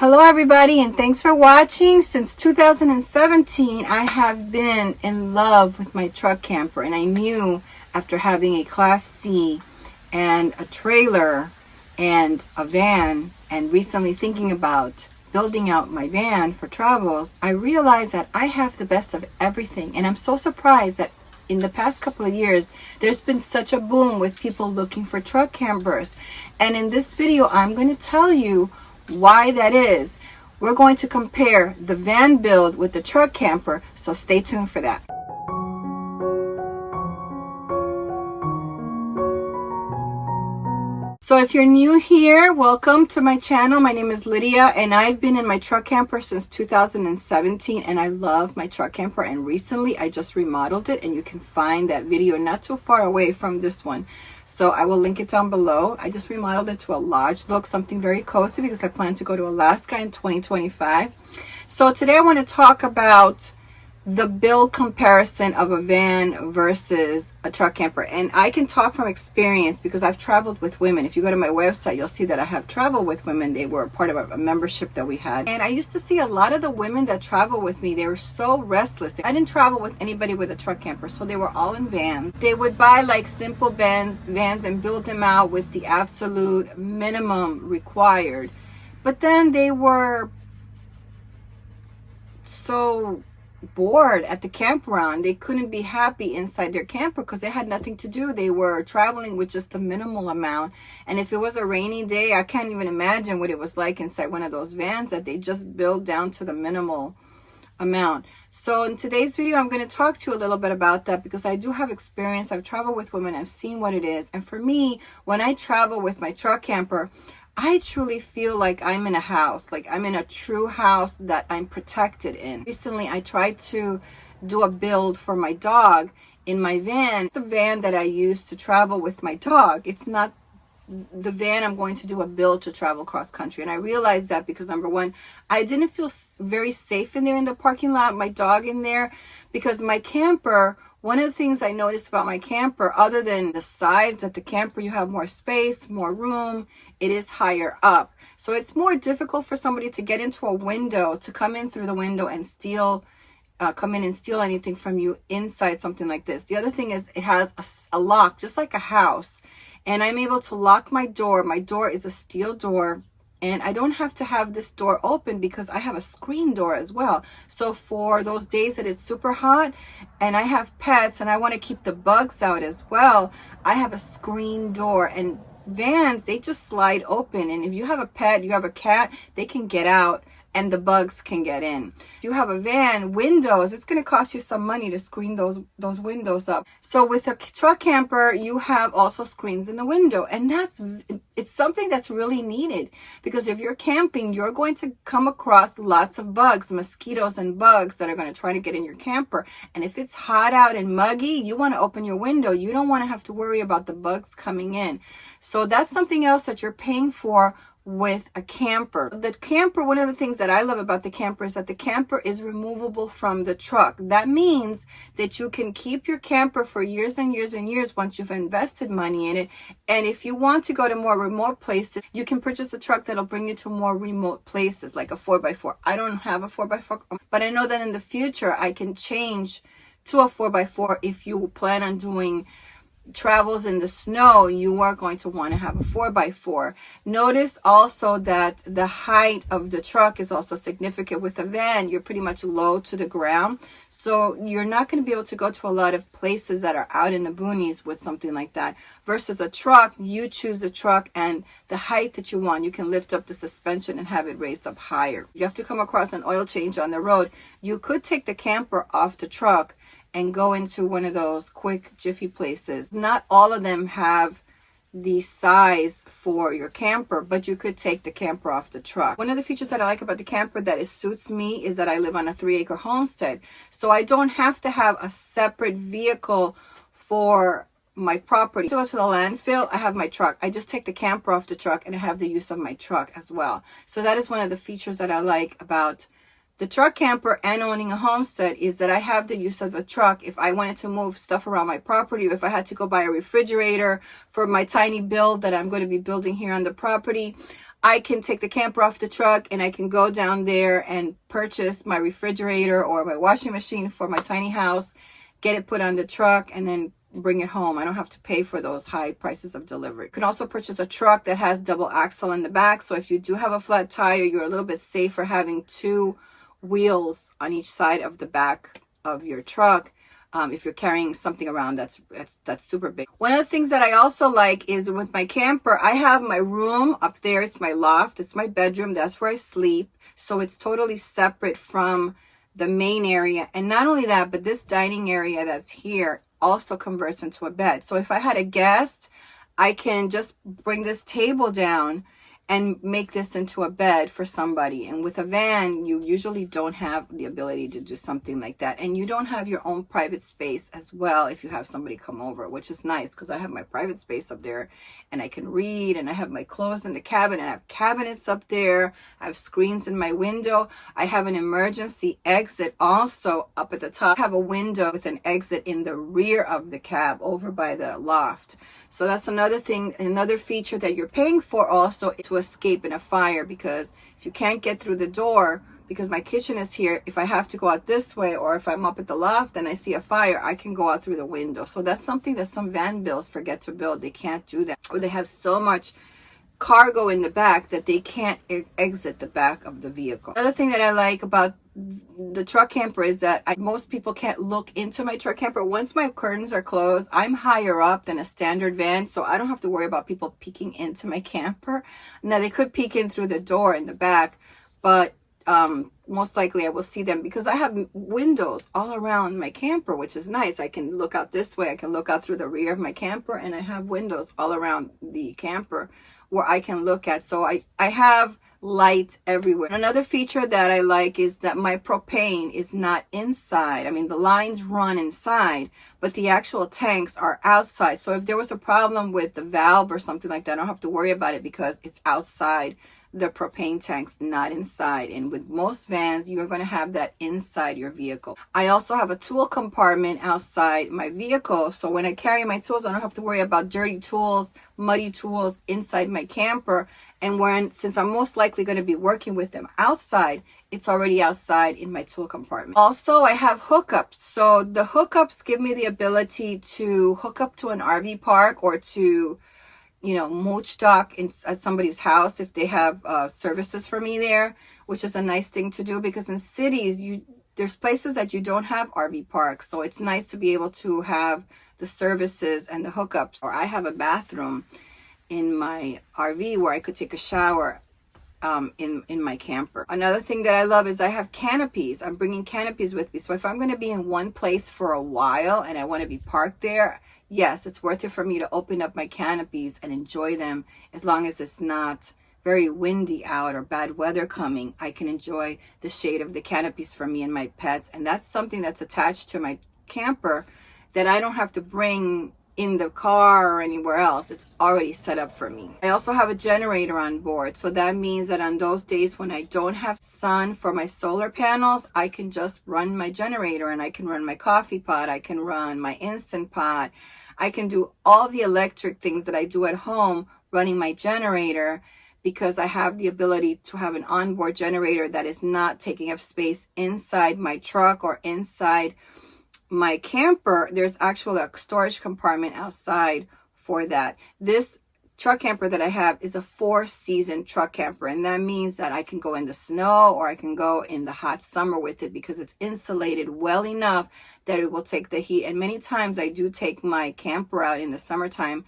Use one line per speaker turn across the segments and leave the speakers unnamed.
Hello everybody, and thanks for watching. Since 2017 I have been in love with my truck camper, and I knew after having a Class C and a trailer and a van, and recently thinking about building out my van for travels, I realized that I have the best of everything. And I'm so surprised that in the past couple of years there's been such a boom with people looking for truck campers. And in this video I'm going to tell you why that is. We're going to compare the van build with the truck camper, so stay tuned for that. So if you're new here, welcome to my channel. My name is Lydia, and I've been in my truck camper since 2017, and I love my truck camper. And recently I just remodeled it, and you can find that video not too far away from this one. So I will link it down below. I just remodeled it to a lodge look, something very cozy, because I plan to go to Alaska in 2025. So today I want to talk about the build comparison of a van versus a truck camper. And I can talk from experience because I've traveled with women. If you go to my website, you'll see that I have traveled with women. They were part of a membership that we had. And I used to see a lot of the women that travel with me, they were so restless. I didn't travel with anybody with a truck camper, so they were all in vans. They would buy like simple vans and build them out with the absolute minimum required. But then they were so bored at the campground. They couldn't be happy inside their camper because they had nothing to do. They were traveling with just a minimal amount, and if it was a rainy day, I can't even imagine what it was like inside one of those vans that they just build down to the minimal amount. So in today's video I'm going to talk to you a little bit about that, because I do have experience. I've traveled with women, I've seen what it is. And for me, when I travel with my truck camper, I truly feel like I'm in a house, like I'm in a true house that I'm protected in. Recently, I tried to do a build for my dog in my van. It's the van that I use to travel with my dog. It's not the van I'm going to do a build to travel cross country. And I realized that because, number one, I didn't feel very safe in there in the parking lot, my dog in there, because my camper, one of the things I noticed about my camper, other than the size that the camper, you have more space, more room, it is higher up. So it's more difficult for somebody to get into a window, to come in through the window and steal, come in and steal anything from you inside something like this. The other thing is it has a lock, just like a house. And I'm able to lock my door. My door is a steel door. And I don't have to have this door open because I have a screen door as well. So for those days that it's super hot and I have pets and I want to keep the bugs out as well, I have a screen door. And vans, they just slide open. And if you have a pet, you have a cat, they can get out and the bugs can get in. If you have a van, windows, it's going to cost you some money to screen those windows up. So with a truck camper, you have also screens in the window, and it's something that's really needed, because if you're camping, you're going to come across lots of bugs, mosquitoes and bugs that are going to try to get in your camper. And if it's hot out and muggy, you want to open your window. You don't want to have to worry about the bugs coming in. So that's something else that you're paying for with a camper. The camper, one of the things that I love about the camper is that the camper is removable from the truck. That means that you can keep your camper for years and years and years once you've invested money in it. And if you want to go to more remote places, you can purchase a truck that'll bring you to more remote places, like a 4x4. I don't have a 4x4, but I know that in the future I can change to a 4x4. If you plan on doing travels in the snow, you are going to want to have a 4x4. Notice also that the height of the truck is also significant. With a van, you're pretty much low to the ground, so you're not going to be able to go to a lot of places that are out in the boonies with something like that. Versus a truck, you choose the truck and the height that you want. You can lift up the suspension and have it raised up higher. You have to come across an oil change on the road. You could take the camper off the truck and go into one of those quick jiffy places. Not all of them have the size for your camper, but you could take the camper off the truck. One of the features that I like about the camper that suits me is that I live on a 3-acre homestead. So I don't have to have a separate vehicle for my property. To go to the landfill, I have my truck. I just take the camper off the truck and I have the use of my truck as well. So that is one of the features that I like about the truck camper and owning a homestead, is that I have the use of a truck. If I wanted to move stuff around my property, if I had to go buy a refrigerator for my tiny build that I'm going to be building here on the property, I can take the camper off the truck and I can go down there and purchase my refrigerator or my washing machine for my tiny house, get it put on the truck, and then bring it home. I don't have to pay for those high prices of delivery. You can also purchase a truck that has double axle in the back. So if you do have a flat tire, you're a little bit safer having two wheels on each side of the back of your truck. If you're carrying something around that's super big. One of the things that I also like is with my camper, I have my room up there. It's my loft. It's my bedroom. That's where I sleep. So it's totally separate from the main area. And not only that, but this dining area that's here also converts into a bed. So if I had a guest, I can just bring this table down and make this into a bed for somebody. And with a van, you usually don't have the ability to do something like that. And you don't have your own private space as well if you have somebody come over, which is nice because I have my private space up there and I can read, and I have my clothes in the cabinet. I have cabinets up there. I have screens in my window. I have an emergency exit also up at the top. I have a window with an exit in the rear of the cab over by the loft. So that's another thing, another feature that you're paying for also, to escape in a fire, because if you can't get through the door, because my kitchen is here, if I have to go out this way, or if I'm up at the loft and I see a fire, I can go out through the window. So that's something that some van builds forget to build. They can't do that, or they have so much cargo in the back that they can't exit the back of the vehicle. Another thing that I like about the truck camper is that most people can't look into my truck camper. Once my curtains are closed, I'm higher up than a standard van, so I don't have to worry about people peeking into my camper. Now, they could peek in through the door in the back, but most likely I will see them because I have windows all around my camper, which is nice. I can look out this way, I can look out through the rear of my camper, and I have windows all around the camper where I can look at. So I have light everywhere. Another feature that I like is that my propane is not inside. I mean, the lines run inside, but the actual tanks are outside. So if there was a problem with the valve or something like that, I don't have to worry about it because it's outside the propane tanks, not inside. And with most vans, you're going to have that inside your vehicle. I also have a tool compartment outside my vehicle, so when I carry my tools, I don't have to worry about dirty tools, muddy tools inside my camper. And since I'm most likely going to be working with them outside, it's already outside in my tool compartment. Also, I have hookups. So the hookups give me the ability to hook up to an RV park or to mooch dock at somebody's house if they have services for me there, which is a nice thing to do because in cities, there's places that you don't have RV parks. So it's nice to be able to have the services and the hookups. Or I have a bathroom in my RV where I could take a shower in my camper. Another thing that I love is I have canopies. I'm bringing canopies with me. So if I'm going to be in one place for a while and I want to be parked there, yes, it's worth it for me to open up my canopies and enjoy them. As long as it's not very windy out or bad weather coming, I can enjoy the shade of the canopies for me and my pets. And that's something that's attached to my camper that I don't have to bring in the car or anywhere else. It's already set up for me. I also have a generator on board. So that means that on those days when I don't have sun for my solar panels, I can just run my generator and I can run my coffee pot. I can run my Instant Pot. I can do all the electric things that I do at home running my generator because I have the ability to have an onboard generator that is not taking up space inside my truck or inside my camper. There's actually a storage compartment outside for that. This truck camper that I have is a 4-season truck camper, and that means that I can go in the snow or I can go in the hot summer with it because it's insulated well enough that it will take the heat. And many times I do take my camper out in the summertime.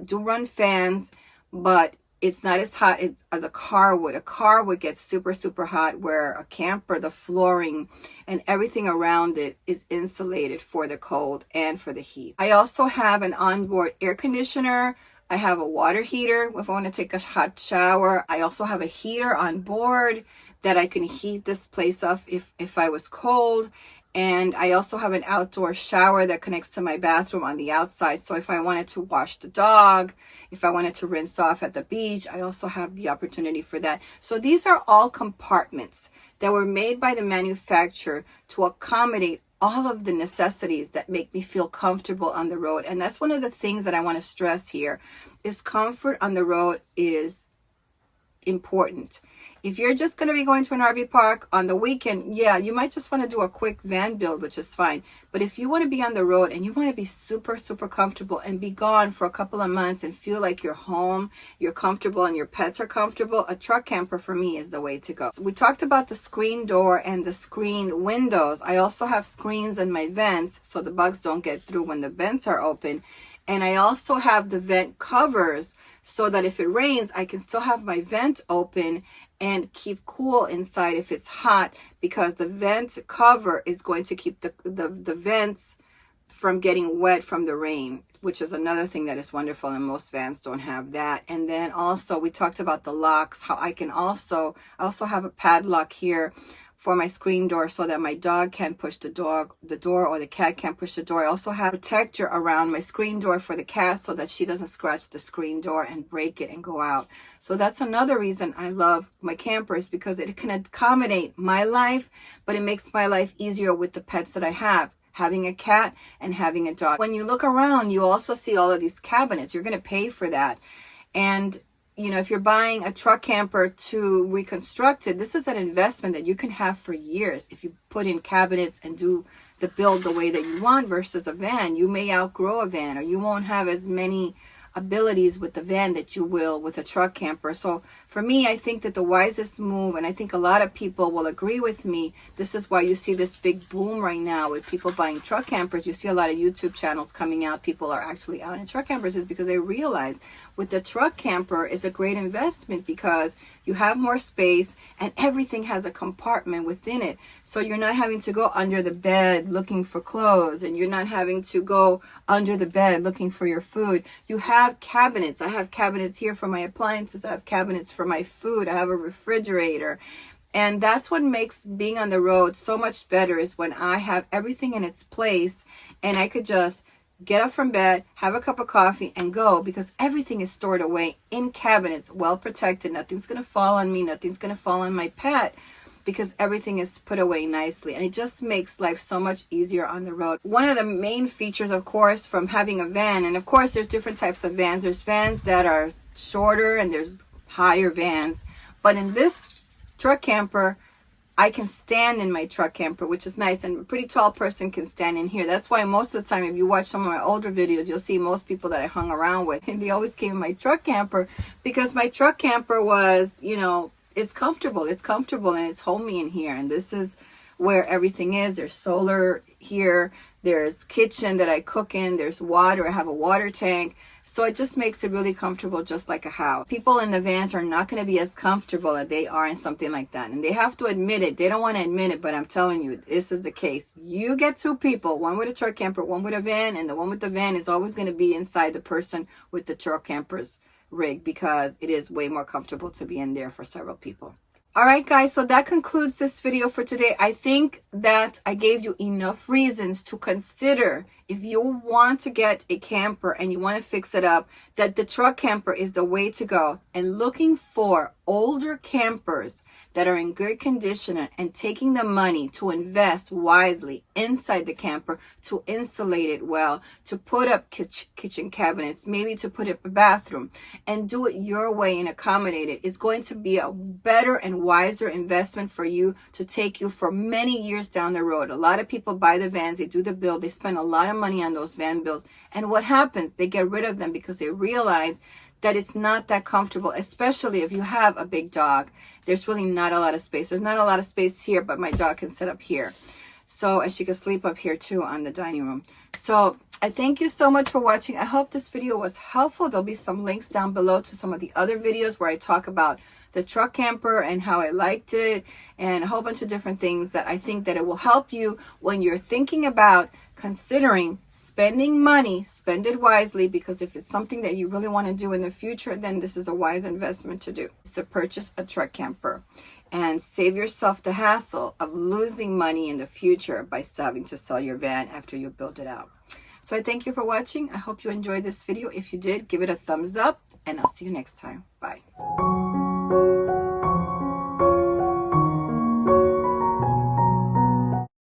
Do run fans, but it's not as hot as a car would. A car would get super, super hot, where a camper, the flooring and everything around it is insulated for the cold and for the heat. I also have an onboard air conditioner. I have a water heater if I want to take a hot shower. I also have a heater on board that I can heat this place up if I was cold. And I also have an outdoor shower that connects to my bathroom on the outside. So if I wanted to wash the dog, if I wanted to rinse off at the beach, I also have the opportunity for that. So these are all compartments that were made by the manufacturer to accommodate all of the necessities that make me feel comfortable on the road. And that's one of the things that I want to stress here is comfort on the road is important. If you're just going to be going to an RV park on the weekend, yeah, you might just want to do a quick van build, which is fine. But if you want to be on the road and you want to be super, super comfortable and be gone for a couple of months and feel like you're home, you're comfortable and your pets are comfortable, a truck camper for me is the way to go. So we talked about the screen door and the screen windows. I also have screens in my vents so the bugs don't get through when the vents are open. And I also have the vent covers so that if it rains, I can still have my vent open and keep cool inside if it's hot, because the vent cover is going to keep the vents from getting wet from the rain, which is another thing that is wonderful, and most vans don't have that. And then also we talked about the locks, how I also have a padlock here for my screen door so that my dog can't push the door, or the cat can't push the door. I also have a protector around my screen door for the cat so that she doesn't scratch the screen door and break it and go out. So that's another reason I love my campers, because it can accommodate my life, but it makes my life easier with the pets that I have. Having a cat and having a dog. When you look around, you also see all of these cabinets. You're going to pay for that. And you know, if you're buying a truck camper to reconstruct it, this is an investment that you can have for years. If you put in cabinets and do the build the way that you want versus a van, you may outgrow a van, or you won't have as many abilities with the van that you will with a truck camper. So for me, I think that the wisest move, and I think a lot of people will agree with me, this is why you see this big boom right now with people buying truck campers. You see a lot of YouTube channels coming out. People are actually out in truck campers, is because they realize with the truck camper, it's a great investment because you have more space and everything has a compartment within it. So you're not having to go under the bed looking for clothes, and you're not having to go under the bed looking for your food. You have cabinets. I have cabinets here for my appliances. I have cabinets for my food. I have a refrigerator. And that's what makes being on the road so much better, is when I have everything in its place and I could just get up from bed, have a cup of coffee, and go, because everything is stored away in cabinets, well protected. Nothing's going to fall on me. Nothing's going to fall on my pet, because everything is put away nicely. And it just makes life so much easier on the road. One of the main features, of course, from having a van, and of course there's different types of vans. There's vans that are shorter and there's higher vans. But in this truck camper, I can stand in my truck camper, which is nice, and a pretty tall person can stand in here. That's why most of the time, if you watch some of my older videos, you'll see most people that I hung around with, and they always came in my truck camper, because my truck camper was, you know, it's comfortable and it's homey in here. And this is where everything is. There's solar here, there's kitchen that I cook in, there's water, I have a water tank. So it just makes it really comfortable, just like a house. People in the vans are not going to be as comfortable as they are in something like that. And they have to admit it. They don't want to admit it, but I'm telling you, this is the case. You get two people, one with a truck camper, one with a van, and the one with the van is always going to be inside the person with the truck camper's rig, because it is way more comfortable to be in there for several people. All right, guys, so that concludes this video for today. I think that I gave you enough reasons to consider, if you want to get a camper and you want to fix it up, that the truck camper is the way to go. And looking for older campers that are in good condition and taking the money to invest wisely inside the camper, to insulate it well, to put up kitchen cabinets, maybe to put up a bathroom, and do it your way and accommodate it, is going to be a better and wiser investment for you, to take you for many years down the road. A lot of people buy the vans, they do the build, they spend a lot of money on those van builds, and what happens? They get rid of them because they realize that it's not that comfortable, especially if you have a big dog. There's really not a lot of space. There's not a lot of space here, but my dog can sit up here. So, and she can sleep up here too on the dining room. So I thank you so much for watching. I hope this video was helpful. There'll be some links down below to some of the other videos where I talk about the truck camper and how I liked it, and a whole bunch of different things that I think that it will help you when you're thinking about considering spending money. Spend it wisely, because if it's something that you really want to do in the future, then this is a wise investment to do. It's to purchase a truck camper and save yourself the hassle of losing money in the future by having to sell your van after you build it out. So I thank you for watching. I hope you enjoyed this video. If you did, give it a thumbs up, and I'll see you next time. Bye.